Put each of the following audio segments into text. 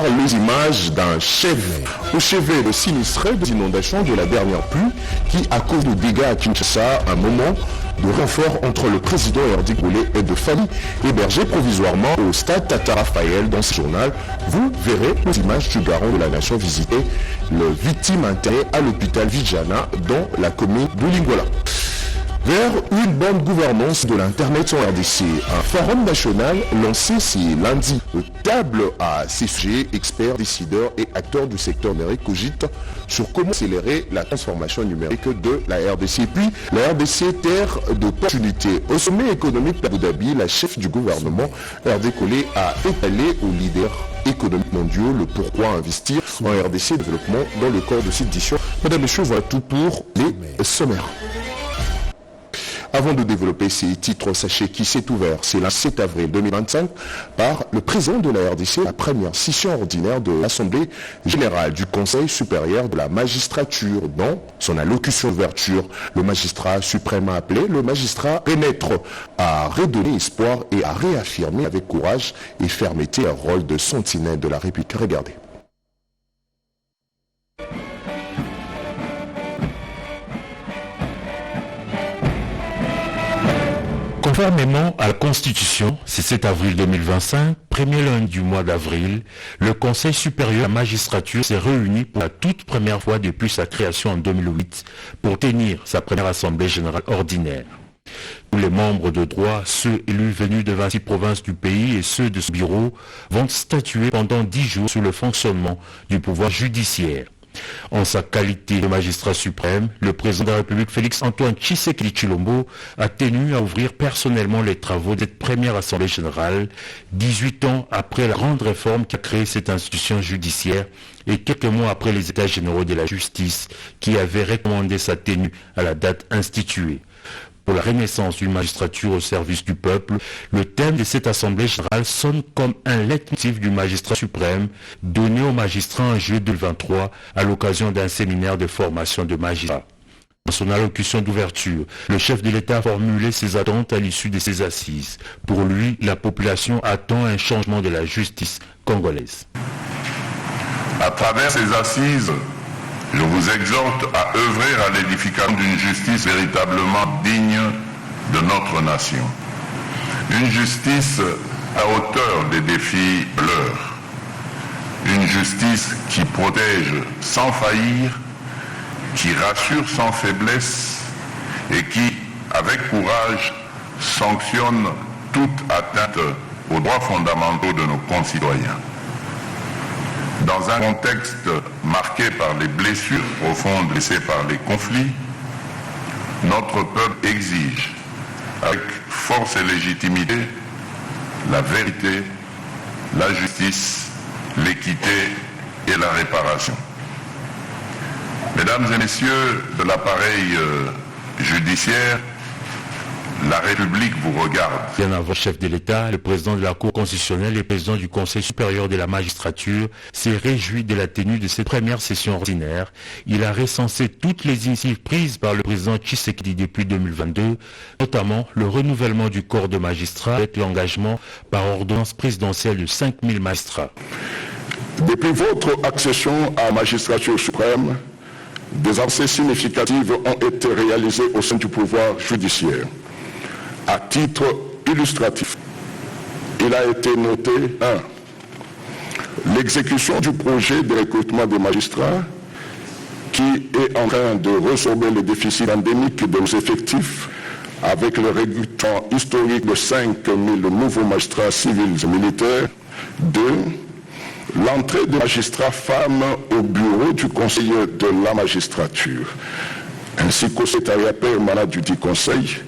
les images d'un chef au chevet de sinistré des inondations de la dernière pluie qui, à cause de dégâts à Kinshasa, un moment de renfort entre le président Yardi Koulé et de familles hébergées provisoirement au stade Tata Raphaël. Dans ce journal, vous verrez les images du garant de la nation visiter le victime interné à l'hôpital Vijana dans la commune d'Oulingola. Vers une bonne gouvernance de l'Internet en RDC, un forum national lancé ce lundi. Table à ces sujets, experts, décideurs et acteurs du secteur numérique cogitent sur comment accélérer la transformation numérique de la RDC. Puis la RDC, terre d'opportunités. Au sommet économique d'Abu Dhabi, la chef du gouvernement, RD Koulé, a étalé aux leaders économiques mondiaux le pourquoi investir en RDC développement dans le corps de cette édition. Mesdames et messieurs, voilà tout pour les sommaires. Avant de développer ces titres, sachez qui s'est ouvert, c'est le 7 avril 2025, par le président de la RDC, la première session ordinaire de l'Assemblée générale du Conseil supérieur de la magistrature. Dans son allocution d'ouverture, le magistrat suprême a appelé le magistrat pénètre à redonner espoir et à réaffirmer avec courage et fermeté leur rôle de sentinelle de la République. Regardez. Conformément à la Constitution, c'est 7 avril 2025, premier lundi du mois d'avril, le Conseil supérieur de la magistrature s'est réuni pour la toute première fois depuis sa création en 2008 pour tenir sa première assemblée générale ordinaire. Tous les membres de droit, ceux élus venus de 26 provinces du pays et ceux de ce bureau, vont statuer pendant 10 jours sur le fonctionnement du pouvoir judiciaire. En sa qualité de magistrat suprême, le président de la République Félix-Antoine Tshisekedi Tshilombo a tenu à ouvrir personnellement les travaux de cette première assemblée générale, 18 ans après la grande réforme qui a créé cette institution judiciaire et quelques mois après les états généraux de la justice qui avaient recommandé sa tenue à la date instituée. Pour la renaissance d'une magistrature au service du peuple, le thème de cette assemblée générale sonne comme un leitmotiv du magistrat suprême donné aux magistrats en juillet 2023 à l'occasion d'un séminaire de formation de magistrats. Dans son allocution d'ouverture, le chef de l'État a formulé ses attentes à l'issue de ces assises. Pour lui, la population attend un changement de la justice congolaise. À travers ces assises, je vous exhorte à œuvrer à l'édification d'une justice véritablement digne de notre nation. Une justice à hauteur des défis de l'heure. Une justice qui protège sans faillir, qui rassure sans faiblesse et qui, avec courage, sanctionne toute atteinte aux droits fondamentaux de nos concitoyens. Dans un contexte marqué par les blessures profondes laissées par les conflits, notre peuple exige, avec force et légitimité, la vérité, la justice, l'équité et la réparation. Mesdames et messieurs de l'appareil judiciaire, la République vous regarde. Bien avant le chef de l'État, le président de la Cour constitutionnelle et le président du Conseil supérieur de la magistrature s'est réjoui de la tenue de cette première session ordinaire. Il a recensé toutes les initiatives prises par le président Tshisekedi depuis 2022, notamment le renouvellement du corps de magistrats avec l'engagement par ordonnance présidentielle de 5000 magistrats. Depuis votre accession à la magistrature suprême, des avancées significatives ont été réalisées au sein du pouvoir judiciaire. À titre illustratif, il a été noté 1. L'exécution du projet de recrutement des magistrats qui est en train de résorber le déficit endémique de nos effectifs avec le recrutement historique de 5000 nouveaux magistrats civils et militaires. 2. L'entrée de magistrats femmes au bureau du Conseil de la magistrature, ainsi qu'au secrétariat permanent du dit Conseil,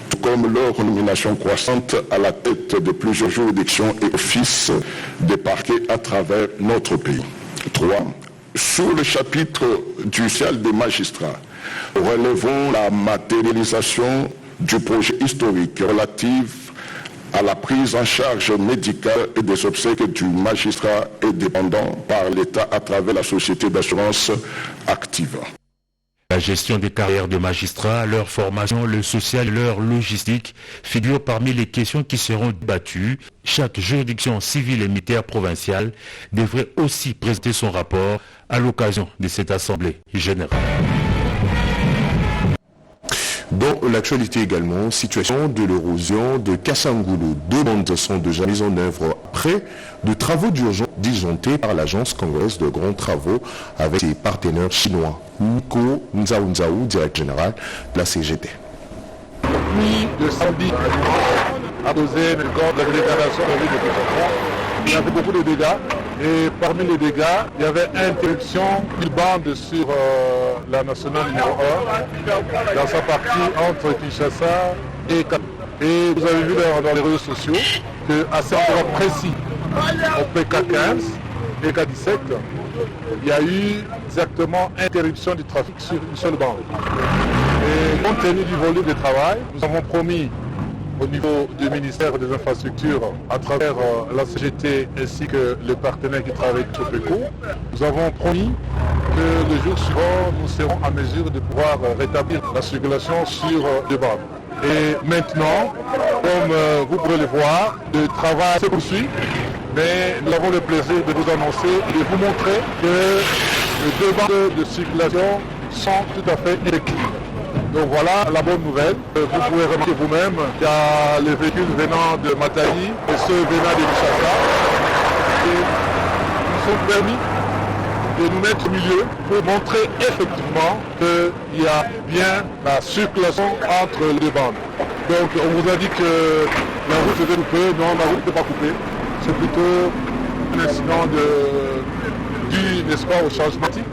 tout comme leur nomination croissante à la tête de plusieurs juridictions et offices des parquets à travers notre pays. 3. Sur le chapitre du social des magistrats, relevons la matérialisation du projet historique relatif à la prise en charge médicale et des obsèques du magistrat indépendant par l'État à travers la société d'assurance active. La gestion des carrières de magistrats, leur formation, le social, leur logistique figurent parmi les questions qui seront débattues. Chaque juridiction civile et militaire provinciale devrait aussi présenter son rapport à l'occasion de cette assemblée générale. Dans l'actualité également, situation de l'érosion de Kassangoulou. 2 bandes sont déjà mises en œuvre après de travaux d'urgence disjonctés par l'agence congolaise de grands travaux avec ses partenaires chinois. Nico Nzaou, directeur général de la CGT. Pluie de samedi a posé le corps de la dégradation de la ville de Kinshasa. Il y avait beaucoup de dégâts. Et parmi les dégâts, il y avait interruption d'une bande sur la nationale numéro 1 dans sa partie entre Kinshasa et Cap. Et vous avez vu dans les réseaux sociaux qu'à cet endroit précis, au PK15 et K17, il y a eu exactement interruption du trafic sur une seule bande. Et compte tenu du volume de travail, nous avons promis au niveau du ministère des Infrastructures, à travers la CGT ainsi que les partenaires qui travaillent avec Chopeco, nous avons promis que le jour suivant, nous serons en mesure de pouvoir rétablir la circulation sur les bandes. Et maintenant, comme vous pourrez le voir, le travail se poursuit, mais nous avons le plaisir de vous annoncer et de vous montrer que les 2 bandes de circulation sont tout à fait équilibrées. Donc voilà la bonne nouvelle. Vous pouvez remarquer vous-même qu'il y a les véhicules venant de Matadi et ceux venant de Kinshasa. Et nous sommes permis de nous mettre au milieu pour montrer effectivement qu'il y a bien la circulation entre les 2 bandes. Donc on vous a dit que la route était coupée. Non, la route n'était pas coupée. C'est plutôt un incident dû, n'est-ce pas, au changement climatique.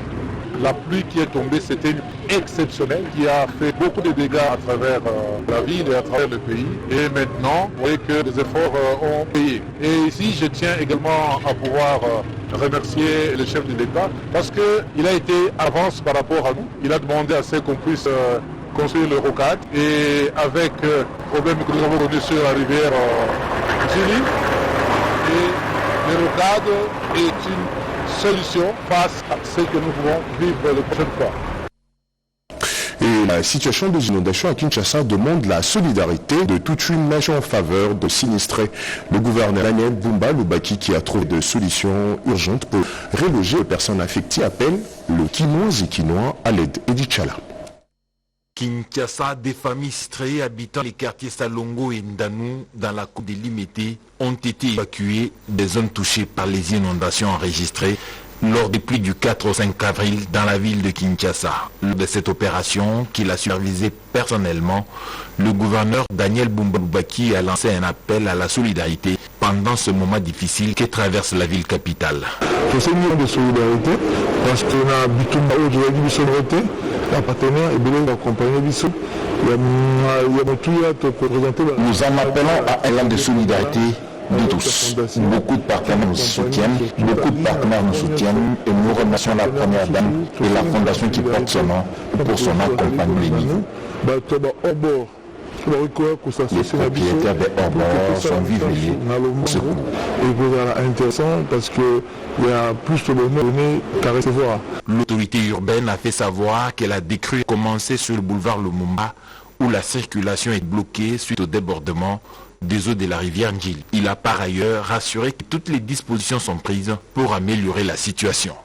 La pluie qui est tombée, c'était exceptionnel, qui a fait beaucoup de dégâts à travers la ville et à travers le pays. Et maintenant, vous voyez que les efforts ont payé. Et ici, je tiens également à pouvoir remercier le chef de l'État parce qu'il a été à l'avance par rapport à nous. Il a demandé à ce qu'on puisse construire le rocade. Et avec le problème que nous avons connu sur la rivière Gili, et le rocade est une solution face à ce que nous pouvons vivre la prochaine fois. Et la situation des inondations à Kinshasa demande la solidarité de toute une nation en faveur de sinistrés. Le gouverneur Daniel Bumba Lubaki, qui a trouvé des solutions urgentes pour reloger les personnes affectées, appelle le Kinois et Kinois à l'aide. Edith Chala. Kinshasa, des familles sinistrées habitant les quartiers Salongo et Ndanou dans la cour des Limité ont été évacuées des zones touchées par les inondations enregistrées lors des pluies du 4 au 5 avril dans la ville de Kinshasa. Lors de cette opération, qu'il a supervisée personnellement, le gouverneur Daniel Bumba Lubaki a lancé un appel à la solidarité pendant ce moment difficile que traverse la ville capitale. C'est une de solidarité parce qu'on a Bitumba aujourd'hui de solidarité, un partenaire et bien accompagné Bissou. Nous en appelons à un élan de solidarité de tous. Beaucoup de partenaires nous soutiennent, et nous remercions la première dame et la fondation qui porte son nom pour son accompagnement les niveaux. Les propriétaires des hors-bords sont vivriers. C'est intéressant parce qu'il y a plus de données qu'à recevoir. L'autorité urbaine a fait savoir qu'elle a décru commencer sur le boulevard Lumumba où la circulation est bloquée suite au débordement des eaux de la rivière Njil. Il a par ailleurs rassuré que toutes les dispositions sont prises pour améliorer la situation.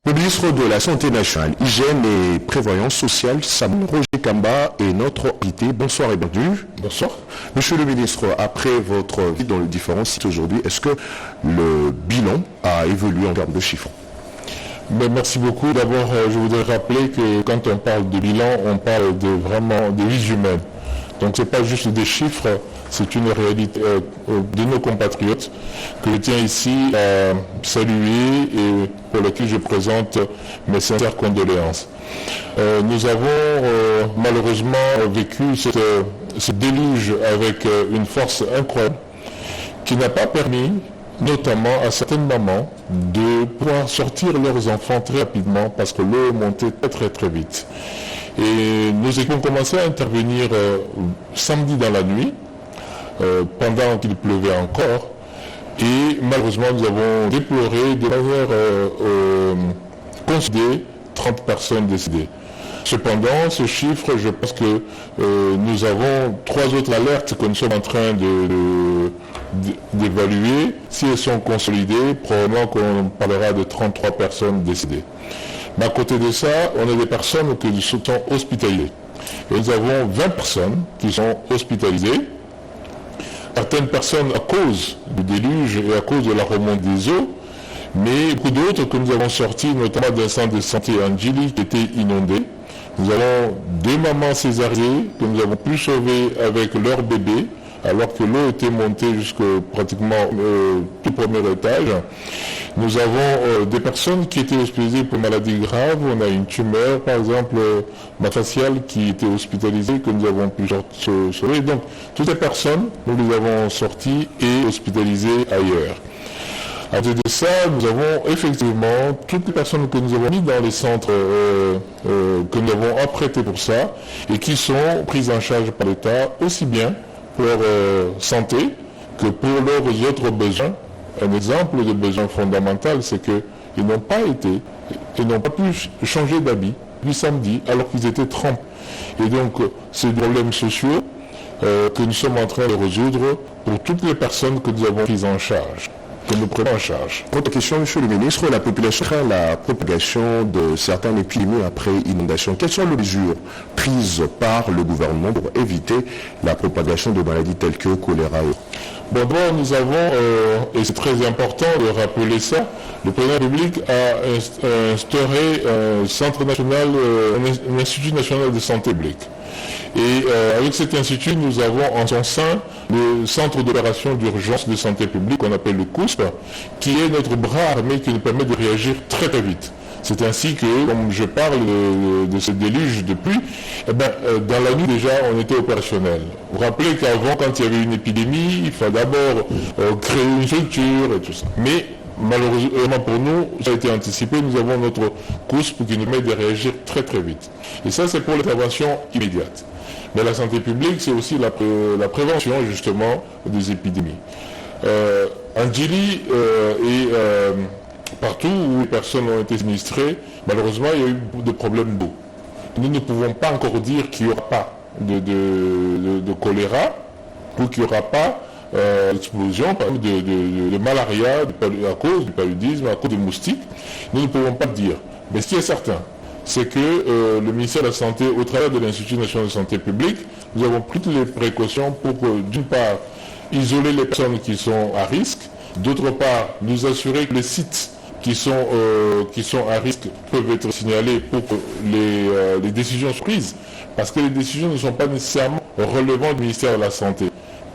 Le ministre de la Santé nationale, Hygiène et Prévoyance sociale, Samuel Roger Kamba, est notre invité. Bonsoir et bienvenue. Bonsoir. Monsieur le ministre, après votre visite dans les différents sites aujourd'hui, est-ce que le bilan a évolué en termes de chiffres? Merci beaucoup. D'abord, je voudrais rappeler que quand on parle de bilan, on parle vraiment des vies humaines. Donc ce n'est pas juste des chiffres, c'est une réalité de nos compatriotes que je tiens ici à saluer et pour laquelle je présente mes sincères condoléances. Nous avons malheureusement vécu ce déluge avec une force incroyable qui n'a pas permis, notamment à certaines mamans, de pouvoir sortir leurs enfants très rapidement parce que l'eau montait très très vite. Et nous avons commencé à intervenir samedi dans la nuit, pendant qu'il pleuvait encore. Et malheureusement, nous avons déploré de manière considérée 30 personnes décédées. Cependant, ce chiffre, je pense que nous avons 3 autres alertes que nous sommes en train d'évaluer. Si elles sont consolidées, probablement qu'on parlera de 33 personnes décédées. Mais à côté de ça, on a des personnes qui sont hospitalisées. Et nous avons 20 personnes qui sont hospitalisées. Certaines personnes à cause du déluge et à cause de la remontée des eaux, mais beaucoup d'autres que nous avons sortis, notamment d'un centre de santé en Djili qui était inondé. Nous avons 2 mamans césariennes que nous avons pu sauver avec leur bébé, alors que l'eau était montée jusqu'au pratiquement tout premier étage. Nous avons des personnes qui étaient hospitalisées pour maladies graves. On a une tumeur, par exemple, faciale qui était hospitalisée, que nous avons pu sauver. Donc, toutes ces personnes, nous les avons sorties et hospitalisées ailleurs. À côté de ça, nous avons effectivement toutes les personnes que nous avons mis dans les centres que nous avons apprêtés pour ça et qui sont prises en charge par l'État, aussi bien pour leur santé que pour leurs autres besoins. Un exemple de besoin fondamental, c'est qu'ils n'ont pas pu changer d'habit du samedi alors qu'ils étaient trempés. Et donc, c'est des problèmes sociaux que nous sommes en train de résoudre pour toutes les personnes que nous avons prises en charge. Que nous prenons en charge. Autre question, Monsieur le Ministre, la population craint la propagation de certaines épidémies après inondation. Quelles sont les mesures prises par le gouvernement pour éviter la propagation de maladies telles que choléra? Bon, d'abord, nous avons, et c'est très important de rappeler ça, le président de la République a instauré un institut national de santé publique. Et avec cet institut, nous avons en son sein le centre d'opération d'urgence de santé publique qu'on appelle le COUSP, qui est notre bras armé qui nous permet de réagir très très vite. C'est ainsi que, comme je parle de ce déluge de pluie, dans la nuit déjà on était opérationnel. Vous vous rappelez qu'avant, quand il y avait une épidémie, il fallait d'abord créer une structure et tout ça. Mais malheureusement pour nous, ça a été anticipé, nous avons notre COUSP qui nous permet de réagir très très vite. Et ça c'est pour l'intervention immédiate. Mais la santé publique, c'est aussi la prévention justement des épidémies. En Djili et partout où les personnes ont été sinistrées, malheureusement il y a eu des problèmes d'eau. Nous ne pouvons pas encore dire qu'il n'y aura pas de choléra ou qu'il n'y aura pas d'explosion de malaria à cause du paludisme, à cause des moustiques. Nous ne pouvons pas le dire. Mais ce qui est certain, c'est que le ministère de la Santé, au travers de l'Institut national de santé publique, nous avons pris toutes les précautions pour, d'une part, isoler les personnes qui sont à risque, d'autre part, nous assurer que les sites qui sont à risque peuvent être signalés pour que les décisions soient prises, parce que les décisions ne sont pas nécessairement relevant du ministère de la Santé.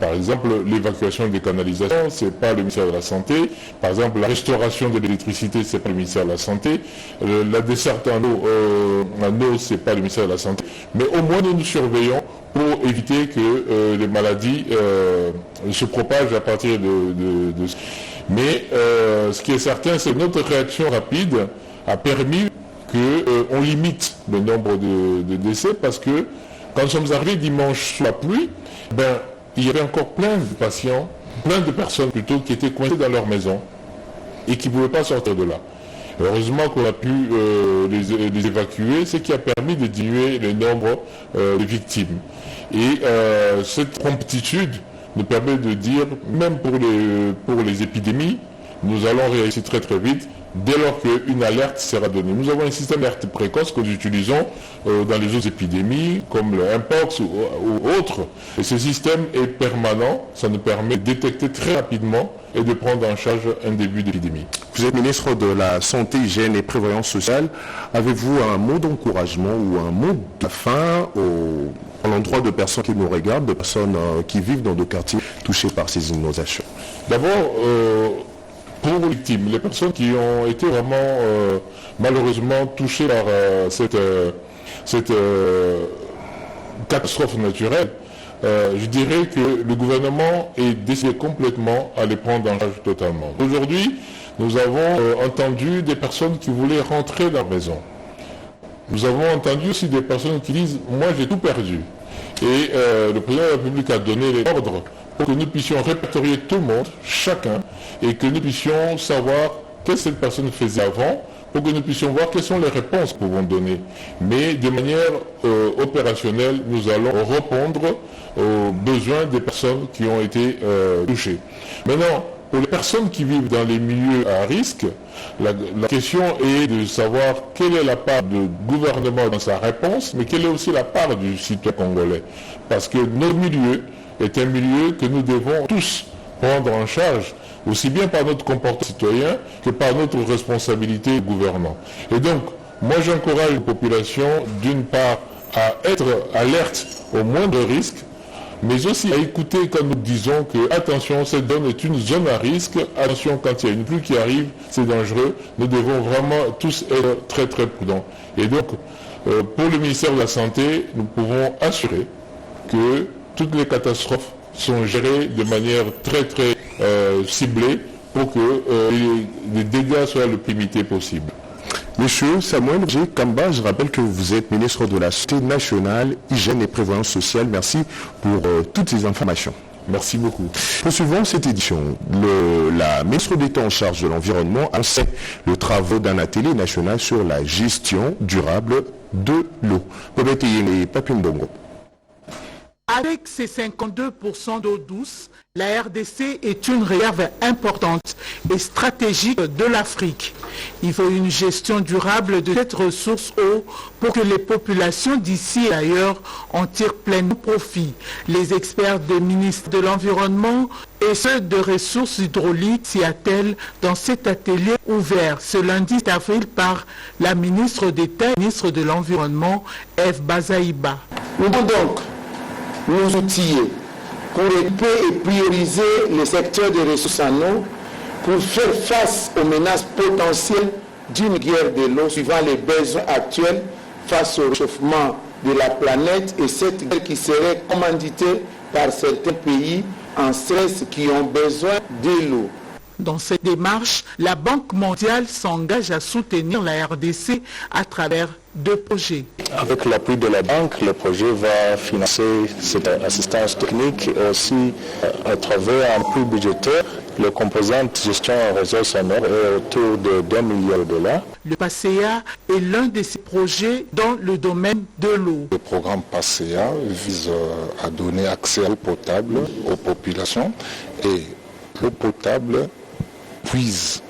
Par exemple, l'évacuation des canalisations, ce n'est pas le ministère de la Santé. Par exemple, la restauration de l'électricité, ce n'est pas le ministère de la Santé. La desserte en eau, ce n'est pas le ministère de la Santé. Mais au moins, nous nous surveillons pour éviter que les maladies se propagent à partir de... Mais ce qui est certain, c'est que notre réaction rapide a permis qu'on limite le nombre de décès, parce que quand nous sommes arrivés dimanche sous la pluie, il y avait encore plein de patients, plein de personnes plutôt, qui étaient coincées dans leur maison et qui ne pouvaient pas sortir de là. Heureusement qu'on a pu les évacuer, ce qui a permis de diminuer le nombre de victimes. Et cette promptitude nous permet de dire, même pour les épidémies, nous allons réagir très très vite dès lors qu'une alerte sera donnée. Nous avons un système d'alerte précoce que nous utilisons dans les autres épidémies, comme le Mpox ou autres. Et ce système est permanent, ça nous permet de détecter très rapidement et de prendre en charge un début d'épidémie. Vous êtes ministre de la Santé, Hygiène et Prévoyance sociale. Avez-vous un mot d'encouragement ou un mot de fin à l'endroit de personnes qui nous regardent, de personnes qui vivent dans des quartiers touchés par ces inondations? D'abord, pour les victimes, les personnes qui ont été vraiment malheureusement touchées par cette catastrophe naturelle, je dirais que le gouvernement est décidé complètement à les prendre en charge totalement. Aujourd'hui, nous avons entendu des personnes qui voulaient rentrer dans la maison. Nous avons entendu aussi des personnes qui disent « moi j'ai tout perdu ». Et le président de la République a donné les ordres pour que nous puissions répertorier tout le monde, chacun, et que nous puissions savoir qu'est-ce que cette personne faisait avant, pour que nous puissions voir quelles sont les réponses que nous pouvons donner. Mais de manière opérationnelle, nous allons répondre aux besoins des personnes qui ont été touchées. Maintenant, pour les personnes qui vivent dans les milieux à risque, la question est de savoir quelle est la part du gouvernement dans sa réponse, mais quelle est aussi la part du citoyen congolais. Parce que notre milieu est un milieu que nous devons tous prendre en charge, aussi bien par notre comportement citoyen que par notre responsabilité gouvernante. Et donc, moi j'encourage la population d'une part à être alerte au moindre risque, mais aussi à écouter quand nous disons que, attention, cette zone est une zone à risque, attention, quand il y a une pluie qui arrive, c'est dangereux, nous devons vraiment tous être très très prudents. Et donc, pour le ministère de la Santé, nous pouvons assurer que toutes les catastrophes sont gérées de manière très très ciblée pour que les dégâts soient le plus limités possible. Monsieur Samuel G. Kamba, je rappelle que vous êtes ministre de la Santé nationale, Hygiène et Prévoyance sociale. Merci pour toutes ces informations. Merci beaucoup. Poursuivons cette édition. La ministre d'État en charge de l'environnement a lancé le travaux d'un atelier national sur la gestion durable de l'eau. Pobeteyene et Papimbongo. Avec ses 52% d'eau douce, la RDC est une réserve importante et stratégique de l'Afrique. Il faut une gestion durable de cette ressource eau pour que les populations d'ici et ailleurs en tirent pleinement profit. Les experts des ministres de l'Environnement et ceux de ressources hydrauliques s'y attellent dans cet atelier ouvert ce lundi avril par la ministre d'État et ministre de l'Environnement, Eve Bazaïba. Nous devons donc nous outiller pour équiper et prioriser les secteurs de ressources en eau pour faire face aux menaces potentielles d'une guerre de l'eau suivant les besoins actuels face au réchauffement de la planète et cette guerre qui serait commanditée par certains pays en stress qui ont besoin de l'eau. Dans cette démarche, la Banque mondiale s'engage à soutenir la RDC à travers 2 projets. Avec l'appui de la Banque, le projet va financer cette assistance technique et aussi à travers un prix budgétaire. Le composante gestion en ressources en eau est autour de $2 millions. Le PACEA est l'un de ces projets dans le domaine de l'eau. Le programme PACEA vise à donner accès à l'eau potable aux populations et l'eau potable puise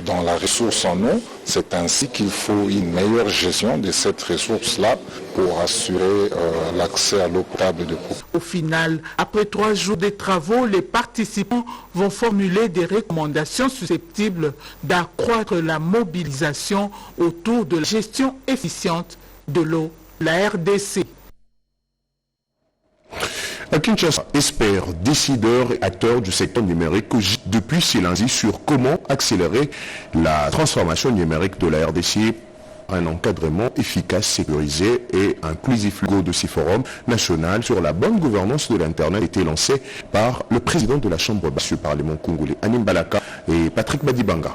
dans la ressource en eau. C'est ainsi qu'il faut une meilleure gestion de cette ressource-là pour assurer l'accès à l'eau potable de population. Au final, après 3 jours de travaux, les participants vont formuler des recommandations susceptibles d'accroître la mobilisation autour de la gestion efficiente de l'eau, la RDC. À Kinshasa, experts, décideurs et acteurs du secteur numérique cogitent depuis ce lundi sur comment accélérer la transformation numérique de la RDC. Un encadrement efficace, sécurisé et inclusif. Le dossier forum national sur la bonne gouvernance de l'Internet a été lancé par le président de la Chambre basse du Parlement congolais, Anim Balaka et Patrick Badibanga.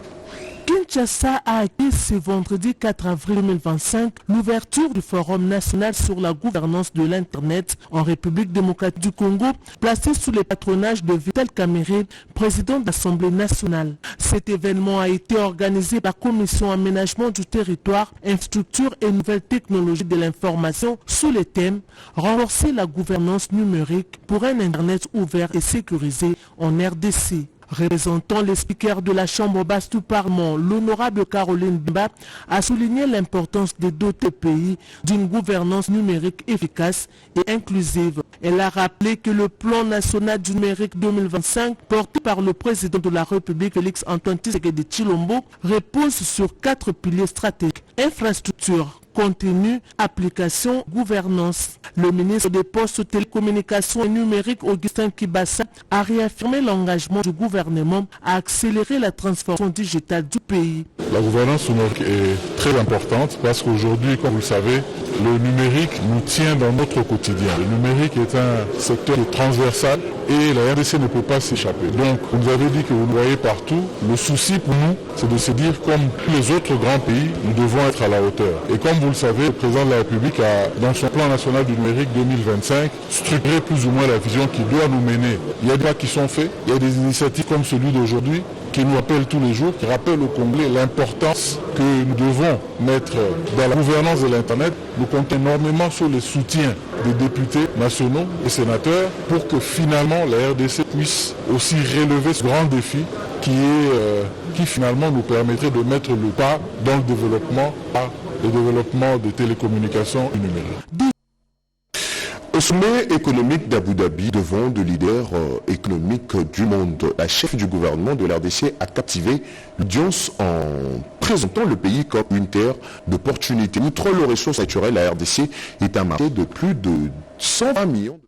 Kinshasa a acquis ce vendredi 4 avril 2025 l'ouverture du Forum national sur la gouvernance de l'Internet en République démocratique du Congo, placé sous le patronage de Vital Kamerhe, président de l'Assemblée nationale. Cet événement a été organisé par la Commission aménagement du territoire, infrastructure et nouvelles technologies de l'information sous le thème « Renforcer la gouvernance numérique pour un Internet ouvert et sécurisé en RDC ». Représentant les speakers de la Chambre basse du Parlement, l'honorable Caroline Bimba a souligné l'importance de doter le pays d'une gouvernance numérique efficace et inclusive. Elle a rappelé que le plan national du numérique 2025, porté par le président de la République Félix Antoine Tshisekedi Tshilombo, repose sur 4 piliers stratégiques: infrastructure, contenu, application, gouvernance. Le ministre des Postes, Télécommunications et Numériques, Augustin Kibassa, a réaffirmé l'engagement du gouvernement à accélérer la transformation digitale du pays. La gouvernance numérique est très importante parce qu'aujourd'hui, comme vous le savez, le numérique nous tient dans notre quotidien. Le numérique est un secteur transversal et la RDC ne peut pas s'échapper. Donc, vous nous avez dit que vous le voyez partout. Le souci pour nous, c'est de se dire, comme tous les autres grands pays, nous devons être à la hauteur. Et comme vous le savez, le président de la République a, dans son plan national du numérique 2025, structuré plus ou moins la vision qui doit nous mener. Il y a des pas qui sont faits, il y a des initiatives comme celui d'aujourd'hui, qui nous appelle tous les jours, qui rappelle aux Congolais l'importance que nous devons mettre dans la gouvernance de l'Internet. Nous comptons énormément sur le soutien des députés nationaux et sénateurs pour que finalement la RDC puisse aussi relever ce grand défi qui finalement nous permettrait de mettre le pas dans le développement des télécommunications numériques. Au sommet économique d'Abu Dhabi, devant de leaders économiques du monde, la chef du gouvernement de l'RDC a captivé l'audience en présentant le pays comme une terre d'opportunités. Outre les ressources naturelles, la RDC est un marché de plus de 120 millions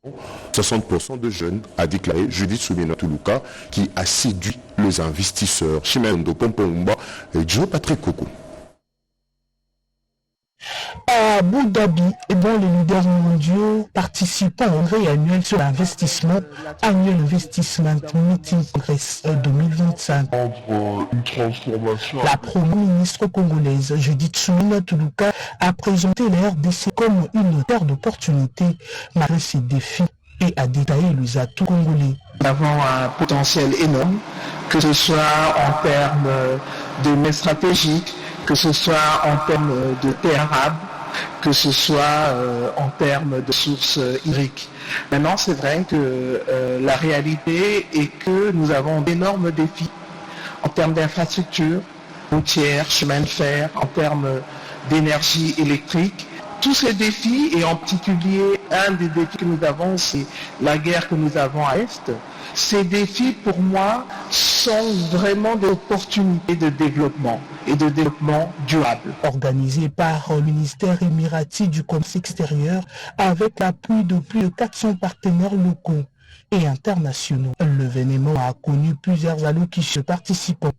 de 60% de jeunes, a déclaré Judith Soumina-Tuluka, qui a séduit les investisseurs. Chimendo Pompomba et Joe Patrick Koko. À Abu Dhabi, les leaders mondiaux participant au congrès annuel sur l'investissement, Annual Investment Meeting Congress 2025. La première ministre congolaise Judith Soumina-Tuluka a présenté la RDC comme une terre d'opportunités malgré ses défis et a détaillé les atouts congolais. Nous avons un potentiel énorme, que ce soit en termes de mets stratégiques, que ce soit en termes de terres arables, que ce soit en termes de sources hydriques. Maintenant, c'est vrai que la réalité est que nous avons d'énormes défis en termes d'infrastructures, routières, chemins de fer, en termes d'énergie électrique. Tous ces défis, et en particulier un des défis que nous avons, c'est la guerre que nous avons à l'Est. Ces défis, pour moi, sont vraiment des opportunités de développement et de développement durable. Organisé par le ministère émirati du commerce extérieur avec l'appui de plus de 400 partenaires locaux et internationaux, l'événement a connu plusieurs allocutions participants.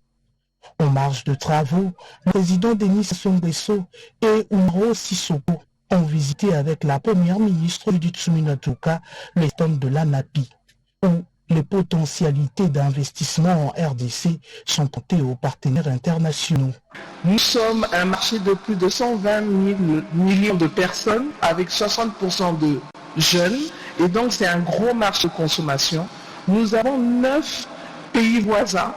En marge de travaux, le président Denis Sassou Nguesso et Umaro Sissoko ont visité avec la première ministre Judith Soumina-Tuluka les stand de l'ANAPI, où les potentialités d'investissement en RDC sont portées aux partenaires internationaux. Nous sommes un marché de plus de 120 millions de personnes avec 60% de jeunes, et donc c'est un gros marché de consommation. Nous avons 9 pays voisins.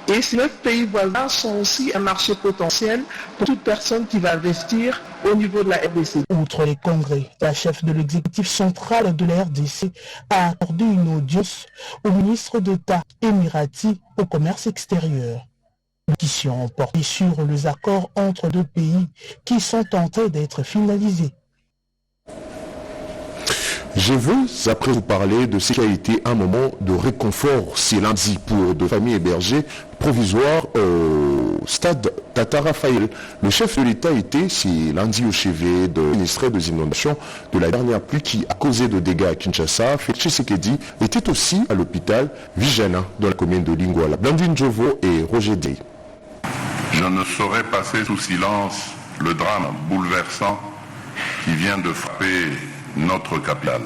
Et ces 9 pays voisins sont aussi un marché potentiel pour toute personne qui va investir au niveau de la RDC. Outre les congrès, la chef de l'exécutif central de la RDC a accordé une audience au ministre d'État émirati au commerce extérieur. L'audition portait sur les accords entre deux pays qui sont en train d'être finalisés. Je veux après vous parler de ce qui a été un moment de réconfort, c'est lundi, pour de familles hébergées provisoires au stade Tata Raphaël. Le chef de l'État était, c'est lundi au chevet de ministre des inondations de la dernière pluie qui a causé de dégâts à Kinshasa. Félix Tshisekedi était aussi à l'hôpital Vigena dans la commune de Lingouala. Blandine Jovo et Roger Dey. Je ne saurais passer sous silence le drame bouleversant qui vient de frapper notre capitale.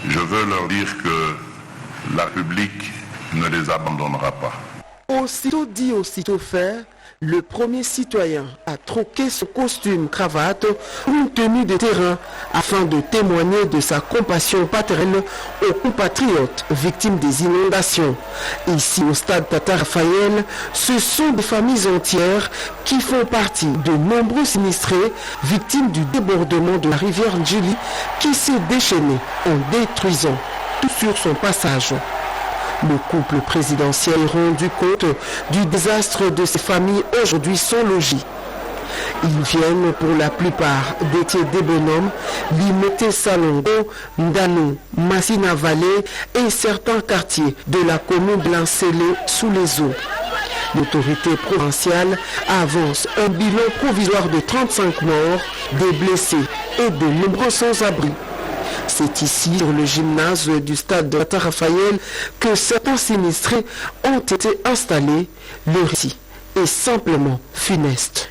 Je veux leur dire que la République ne les abandonnera pas. Aussitôt dit, aussitôt fait, le premier citoyen a troqué son costume cravate pour une tenue de terrain afin de témoigner de sa compassion paternelle aux compatriotes victimes des inondations. Ici au stade Tata Raphaël, ce sont des familles entières qui font partie de nombreux sinistrés victimes du débordement de la rivière Njili qui s'est déchaînée en détruisant tout sur son passage. Le couple présidentiel est rendu compte du désastre de ces familles aujourd'hui sans logis. Ils viennent pour la plupart d'Étier des bonhommes, Limité Salongo, Ndano, Massina Vallée et certains quartiers de la commune de Lancélé sous les eaux. L'autorité provinciale avance un bilan provisoire de 35 morts, des blessés et de nombreux sans-abri. C'est ici, sur le gymnase du stade de Tata Raphaël, que certains sinistrés ont été installés. Le récit est simplement funeste.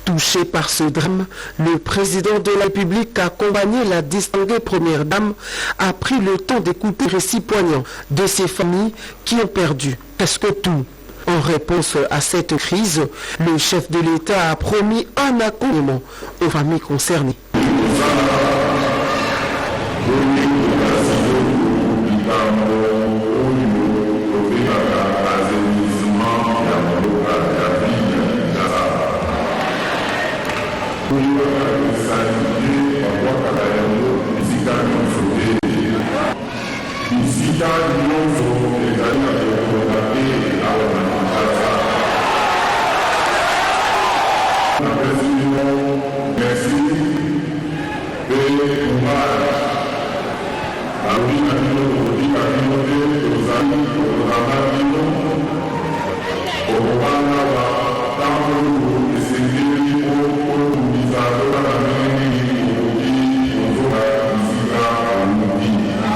Touché par ce drame, le président de la République, accompagné la distinguée première dame, a pris le temps d'écouter le récit poignant de ces familles qui ont perdu presque tout. En réponse à cette crise, le chef de l'État a promis un accompagnement aux familles concernées.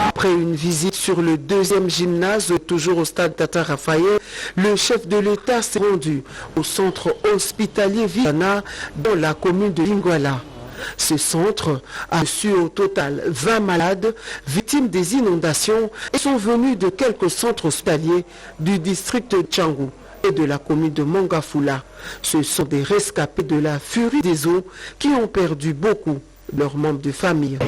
Après une visite sur le deuxième gymnase, toujours au stade Tata Raphaël, le chef de l'État s'est rendu au centre hospitalier Viana dans la commune de Lingwala. Ce centre a reçu au total 20 malades victimes des inondations et sont venus de quelques centres hospitaliers du district de Tchangou et de la commune de Mongafula. Ce sont des rescapés de la furie des eaux qui ont perdu beaucoup de leurs membres de famille.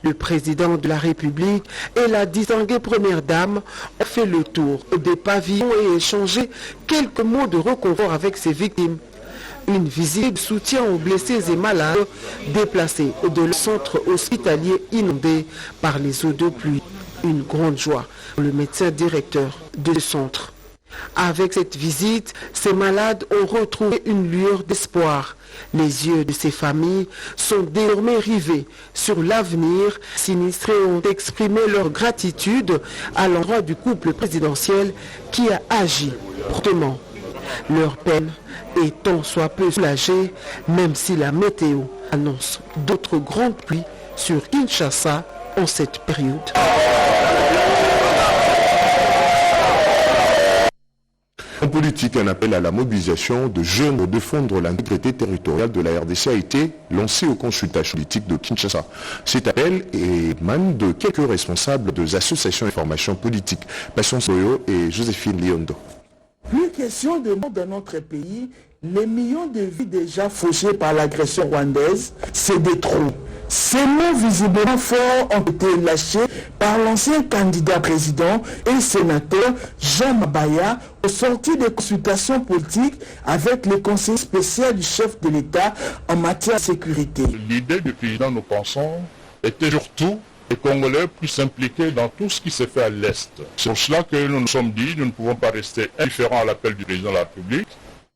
Le président de la République et la distinguée première dame ont fait le tour des pavillons et échangé quelques mots de réconfort avec ses victimes. Une visite de soutien aux blessés et malades déplacés de le centre hospitalier inondé par les eaux de pluie. Une grande joie pour le médecin directeur de ce centre. Avec cette visite, ces malades ont retrouvé une lueur d'espoir. Les yeux de ces familles sont désormais rivés sur l'avenir. Sinistrés ont exprimé leur gratitude à l'endroit du couple présidentiel qui a agi promptement. Leur peine est tant soit peu soulagée, même si la météo annonce d'autres grandes pluies sur Kinshasa en cette période. En politique, un appel à la mobilisation de jeunes pour défendre l'intégrité territoriale de la RDC a été lancé aux consultations politiques de Kinshasa. Cet appel émane de quelques responsables des associations d'information politique, Patience Soyo et Joséphine Liondo. Plus question de mort dans notre pays, les millions de vies déjà fauchées par l'agression rwandaise, c'est des trous. Ces mots visiblement forts ont été lâchés par l'ancien candidat président et sénateur Jean Mabaya aux sorties des consultations politiques avec le conseiller spécial du chef de l'État en matière de sécurité. L'idée du président, nous pensons, était surtout les Congolais plus impliqués dans tout ce qui s'est fait à l'Est. C'est pour cela que nous nous sommes dit, nous ne pouvons pas rester indifférents à l'appel du président de la République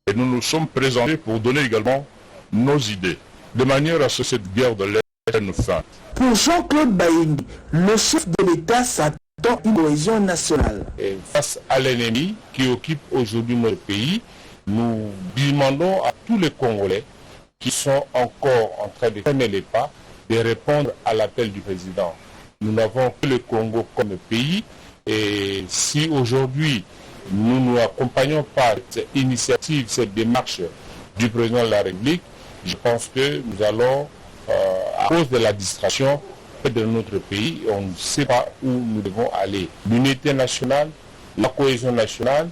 et nous nous sommes présentés pour donner également nos idées, de manière à ce que cette guerre de l'Est prenne fin. Pour Jean-Claude Baïni, le chef de l'État s'attend à une cohésion nationale. Et face à l'ennemi qui occupe aujourd'hui notre pays, nous demandons à tous les Congolais qui sont encore en train de traîner les pas de répondre à l'appel du président. Nous n'avons que le Congo comme pays et si aujourd'hui nous ne nous accompagnons pas cette initiative, cette démarche du président de la République, je pense que nous allons, à cause de la distraction de notre pays, on ne sait pas où nous devons aller. L'unité nationale, la cohésion nationale,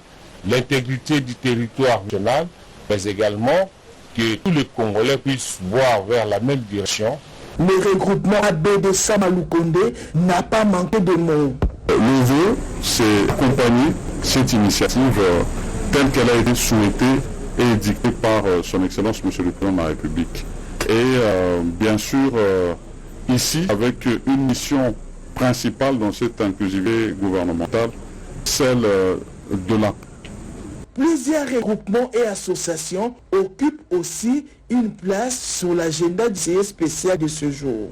l'intégrité du territoire national, mais également que tous les Congolais puissent voir vers la même direction. Le regroupement AB de Samaloukonde n'a pas manqué de mots. Le vœu, c'est accompagner cette initiative telle qu'elle a été souhaitée et dictée par son Excellence M. le Président de la République. Et bien sûr, ici, avec une mission principale dans cette inclusivité gouvernementale, celle de la... Plusieurs regroupements et associations occupent aussi une place sur l'agenda du CE spécial de ce jour.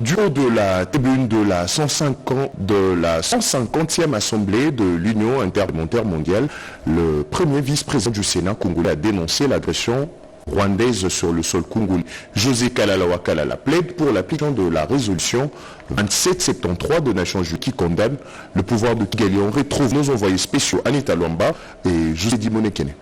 Du haut de la tribune de la 150e Assemblée de l'Union interparlementaire mondiale, le premier vice-président du Sénat congolais a dénoncé l'agression rwandaise sur le sol congolais. José Kalala Wakalala plaide pour l'application de la résolution 2773 de Nations Unies qui condamne le pouvoir de Kigali. On retrouve nos envoyés spéciaux Anita Luamba et José Dimone Kene.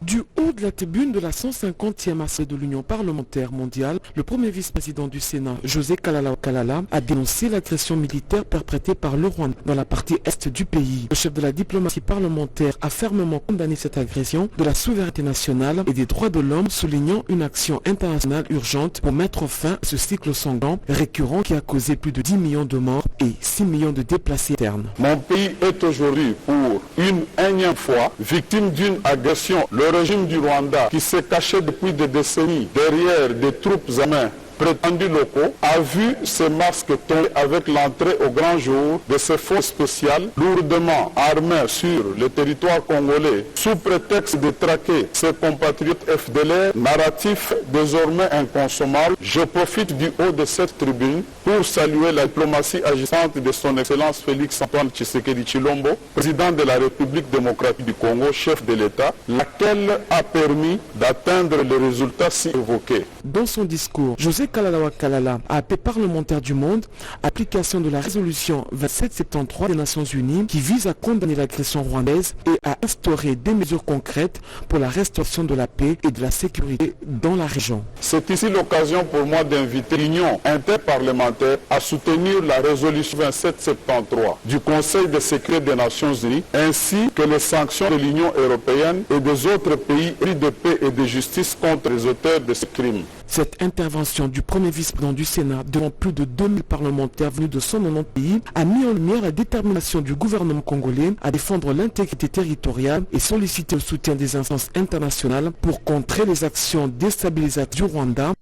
Du haut de la tribune de la 150e Assemblée de l'Union parlementaire mondiale, le premier vice-président du Sénat, José Kalala Kalala, a dénoncé l'agression militaire perpétrée par le Rwanda dans la partie est du pays. Le chef de la diplomatie parlementaire a fermement condamné cette agression de la souveraineté nationale et des droits de l'homme, soulignant une action internationale urgente pour mettre fin à ce cycle sanglant récurrent qui a causé plus de 10 millions de morts et 6 millions de déplacés internes. Mon pays est aujourd'hui, pour une énième fois, victime d'une agression. Le régime du Rwanda, qui s'est caché depuis des décennies derrière des troupes armées prétendus locaux, a vu ces masques tomber avec l'entrée au grand jour de ces forces spéciales lourdement armées sur le territoire congolais sous prétexte de traquer ses compatriotes FDLR, narratif désormais inconsommable. Je profite du haut de cette tribune pour saluer la diplomatie agissante de son Excellence Félix Antoine Tshisekedi Tshilombo, président de la République démocratique du Congo, chef de l'État, laquelle a permis d'atteindre les résultats si évoqués. Dans son discours, José Kalala Kalala a appelé parlementaires du monde à l'application de la résolution 2773 des Nations Unies qui vise à condamner l'agression rwandaise et à instaurer des mesures concrètes pour la restauration de la paix et de la sécurité dans la région. C'est ici l'occasion pour moi d'inviter l'Union interparlementaire à soutenir la résolution 2773 du Conseil de sécurité des Nations Unies ainsi que les sanctions de l'Union européenne et des autres pays pris de paix et de justice contre les auteurs de ces crimes. Cette intervention du premier vice-président du Sénat devant plus de 2000 parlementaires venus de 190 pays a mis en lumière la détermination du gouvernement congolais à défendre l'intégrité territoriale et solliciter le soutien des instances internationales pour contrer les actions déstabilisatrices du Rwanda.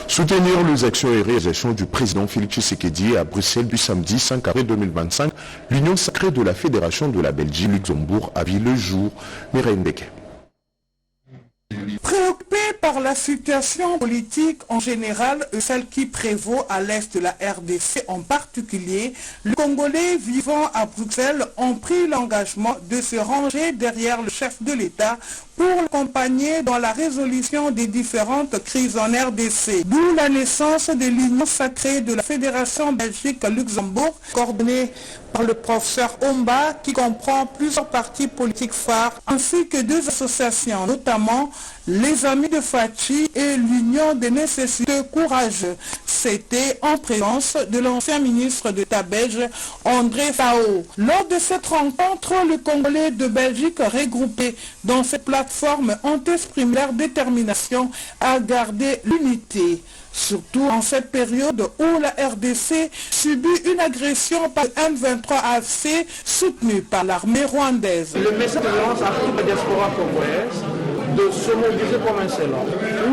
Soutenir les actions et réalisations du président Félix Tshisekedi à Bruxelles du samedi 5 avril 2025, l'Union sacrée de la Fédération de la Belgique-Luxembourg a vu le jour. Mireille Ndeke. Préoccupé par la situation politique en général et celle qui prévaut à l'est de la RDC en particulier, les Congolais vivant à Bruxelles ont pris l'engagement de se ranger derrière le chef de l'État pour l'accompagner dans la résolution des différentes crises en RDC. D'où la naissance de l'Union sacrée de la Fédération Belgique-Luxembourg, coordonnée par le professeur Omba, qui comprend plusieurs partis politiques phares, ainsi que deux associations, notamment les Amis de Fachi et l'Union des Nécessités Courageux. C'était en présence de l'ancien ministre d'État belge, André Fao. Lors de cette rencontre, les Congolais de Belgique regroupés dans cette plateforme ont exprimé leur détermination à garder l'unité. Surtout en cette période où la RDC subit une agression par M23 AFC soutenue par l'armée rwandaise. Le message de l'Alliance à toute la diaspora congolaise de se mobiliser comme un seul homme.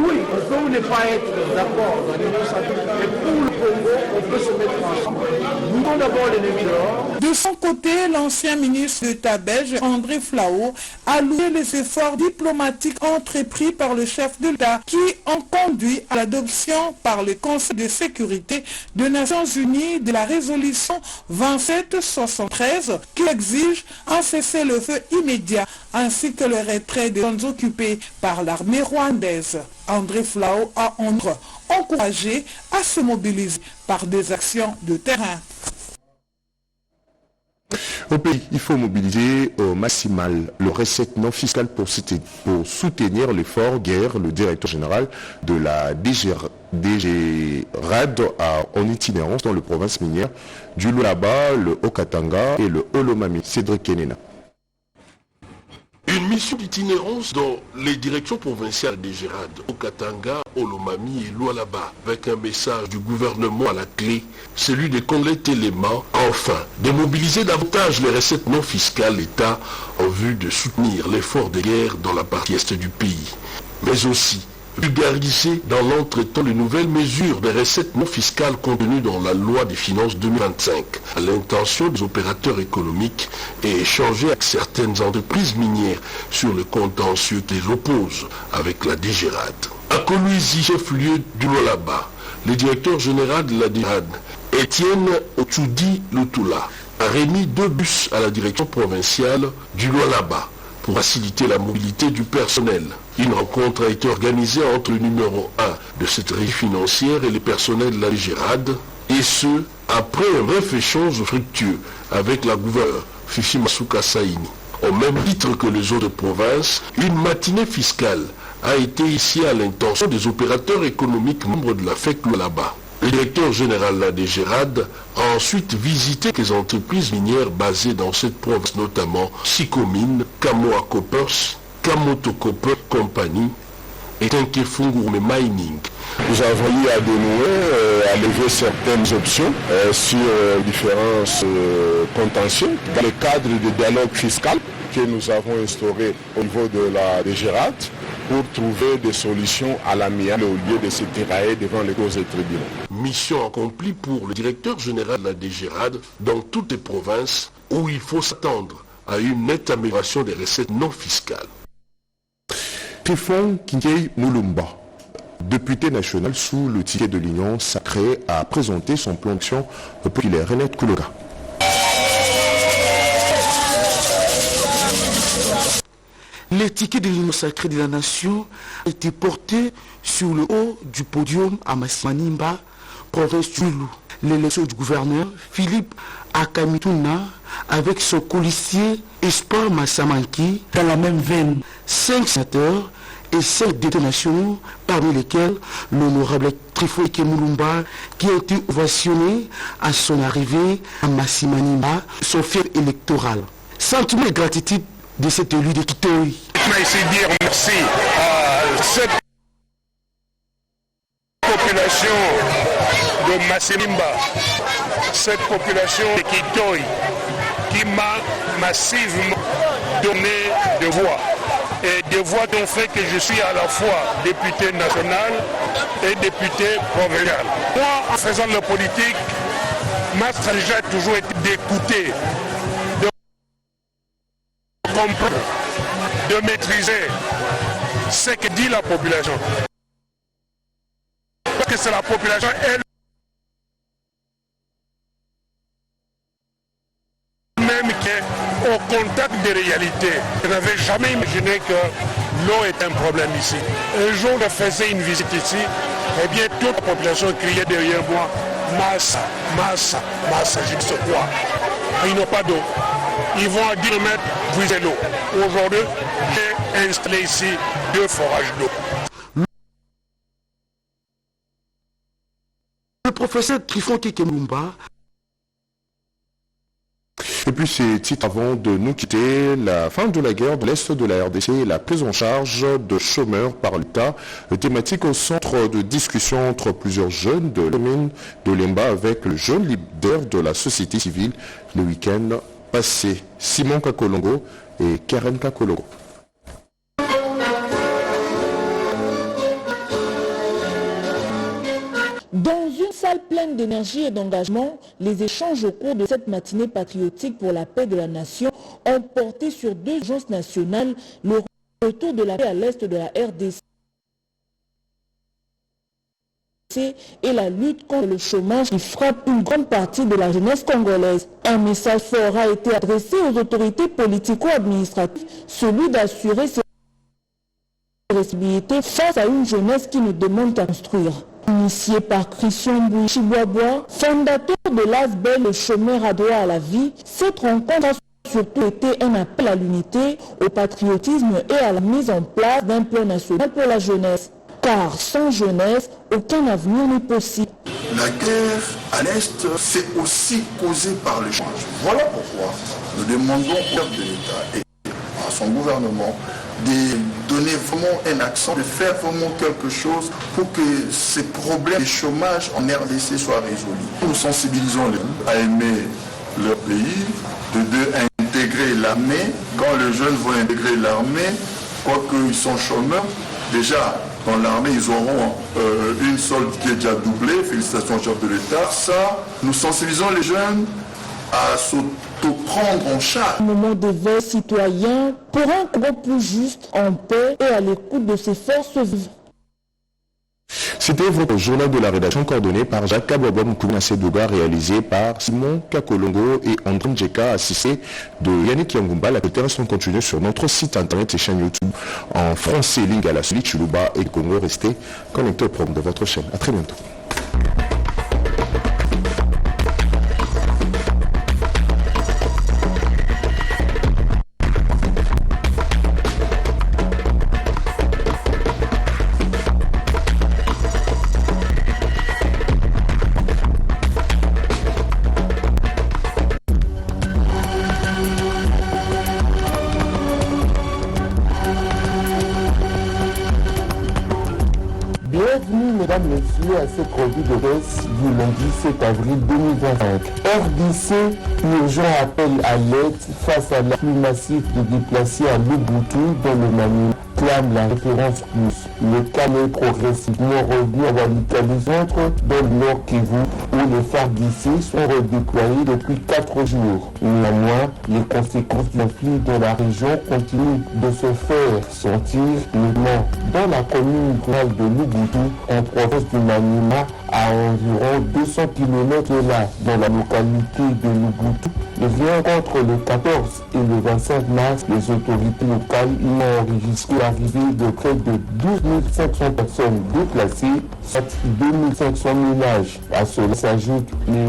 Oui, on peut ne pas être d'accord dans l'Union sacrée, mais pour le Congo, on peut se mettre ensemble. Nous avons d'abord l'ennemi dehors. De son côté, l'ancien ministre d'État belge, André Fao, a loué les efforts diplomatiques entrepris par le chef de l'État qui ont conduit à l'adoption par le Conseil de sécurité des Nations Unies de la résolution 2773 qui exige un cessez-le-feu immédiat ainsi que le retrait des zones occupées par l'armée rwandaise. André Fao a encouragé à se mobiliser par des actions de terrain. Au pays, il faut mobiliser au maximal le recette non fiscal pour soutenir l'effort guerre. Le directeur général de la DGRAD en itinérance dans les provinces minières du Lualaba, le Haut-Katanga et le Haut-Lomami. Cédric Kenena. Une mission d'itinérance dans les directions provinciales des Gérard, au Katanga, au Lomami et Lualaba, avec un message du gouvernement à la clé, celui des Congolais Téléma, enfin, de mobiliser davantage les recettes non fiscales l'État en vue de soutenir l'effort de guerre dans la partie est du pays, mais aussi vulgariser dans l'entretemps les nouvelles mesures des recettes non fiscales contenues dans la loi des finances 2025 à l'intention des opérateurs économiques et échanger avec certaines entreprises minières sur le contentieux qui les oppose avec la DGRAD. À Kolwezi, chef-lieu du Lualaba, le directeur général de la DGRAD, Étienne Otsoudi Lutula, a remis 2 bus à la direction provinciale du Lualaba pour faciliter la mobilité du personnel. Une rencontre a été organisée entre le numéro 1 de cette régie financière et les personnels de la DGRAD, et ce, après un bref échange fructueux avec la gouverneure Fifi Masuka Saini. Au même titre que les autres provinces, une matinée fiscale a été ici à l'intention des opérateurs économiques membres de la FEC là-bas. Le directeur général de la DGRAD a ensuite visité les entreprises minières basées dans cette province, notamment Sicomine, Kamoa Coppers, Kamoto Copper Company et Tenkefungurume Mining. Nous avons eu à dénouer, à lever certaines options sur différents contentieux dans le cadre du dialogue fiscal que nous avons instauré au niveau de la DGRAD pour trouver des solutions à l'amiable au lieu de se tirailler devant les causes et tribunaux. Mission accomplie pour le directeur général de la DGRAD dans toutes les provinces où il faut s'attendre à une nette amélioration des recettes non fiscales. Trifon Kinkei Mulumba, député national sous le ticket de l'Union sacrée, a présenté son plan d'action populaire. René Kouloga. Le ticket de l'Union sacrée de la nation a été porté sur le haut du podium à Massimanimba, province du Loup. L'élection du gouverneur Philippe Akamituna avec son colistier Espoir Massamanki dans la même veine. 5 sénateurs et 5 députés nationaux, parmi lesquels l'honorable Trifon Mulumba, qui a été ovationné à son arrivée à Massimanimba, son fief électoral. Sentiment de gratitude de cet élu de Kitoi. Je vais ici dire merci à cette population de Massalimba, cette population de Kitoi qui m'a massivement donné de voix. Et des voix dont fait que je suis à la fois député national et député provincial. Moi, en faisant la politique, ma stratégie a toujours été d'écouter, de comprendre, de maîtriser ce que dit la population. Parce que c'est la population elle-même qui est au contact des réalités. Je n'avais jamais imaginé que l'eau est un problème ici. Un jour, je faisais une visite ici, et bien toute la population criait derrière moi, Massa, Massa, Massa, je dis quoi? Ils n'ont pas d'eau. Ils vont à 10 km puiser l'eau. Aujourd'hui, j'ai installé ici 2 forages d'eau. Le professeur Trifon Mulumba. Et puis ces titres avant de nous quitter, la fin de la guerre de l'Est de la RDC et la prise en charge de chômeurs par l'État, thématique au centre de discussion entre plusieurs jeunes de l'Omine de Lemba avec le jeune leader de la société civile le week-end passé, Simon Kakolongo et Karen Kakolongo. Dans une salle pleine d'énergie et d'engagement, les échanges au cours de cette matinée patriotique pour la paix de la nation ont porté sur 2 urgences nationales, le retour de la paix à l'est de la RDC et la lutte contre le chômage qui frappe une grande partie de la jeunesse congolaise. Un message fort a été adressé aux autorités politico-administratives, celui d'assurer ses responsabilités face à une jeunesse qui ne demande qu'à construire. Initié par Christian Bouichi-Boisbois, fondateur de l'ASBEL, le chômeur a droit à la vie, cette rencontre a surtout été un appel à l'unité, au patriotisme et à la mise en place d'un plan national pour la jeunesse. Car sans jeunesse, aucun avenir n'est possible. La guerre à l'Est, c'est aussi causé par le chômage. Voilà pourquoi nous demandons au chef de l'État et à son gouvernement de donner vraiment un accent, de faire vraiment quelque chose pour que ces problèmes de chômage en RDC soient résolus. Nous sensibilisons les jeunes à aimer leur pays, à intégrer l'armée. Quand les jeunes vont intégrer l'armée, quoiqu'ils sont chômeurs, déjà dans l'armée, ils auront une solde qui est déjà doublée. Félicitations au chef de l'État. Ça, nous sensibilisons les jeunes à s'auto-prendre en charge. Un moment d'éveil citoyen pour un Congo plus juste, en paix et à l'écoute de ses forces vives. C'était votre journal de la rédaction coordonné par Jacques Kabouabam Kouna Sedouga, réalisé par Simon Kakolongo et André Ndjeka, assisté de Yannick Yangumba. La reste continue sur notre site internet et chaîne YouTube en français, Lingala, Sulit, Chuluba et Congo. Restez connectés au programme de votre chaîne. À très bientôt. décelé à cette revue de presse du lundi 7 avril 2025. RDC, urgent appel à l'aide face à l'afflux massif de déplacés à Lubuntu dans le Maniema, clame la référence plus. Le Calais progressivement revenu à Walikale Centre dans le Nord Kivu où les FARDC sont redéployés depuis 4 jours. Néanmoins, les conséquences du conflit dans la région continuent de se faire sentir, notamment dans la commune rurale de Lubuntu, en province du Maniema, à environ 200 km de là, dans la localité de Lubuntu. Rien entre le 14 et le 25 mars, les autorités locales y ont enregistré l'arrivée de près de 12 500 personnes déplacées, soit 2 500 ménages. À cela s'ajoutent les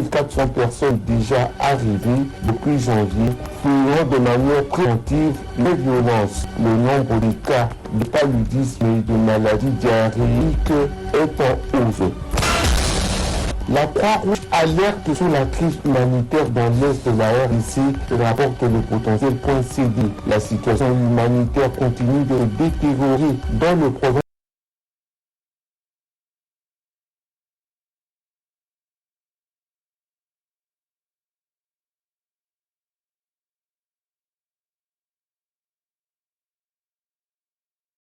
8 400 personnes déjà arrivées depuis janvier, fouillant de manière préventive les violences. Le nombre de cas de paludisme et de maladies diarrhéiques est en hausse. La Croix-Rouge alerte sur la crise humanitaire dans l'est de la RDC et rapporte le potentiel point CD. La situation humanitaire continue de se détériorer dans le province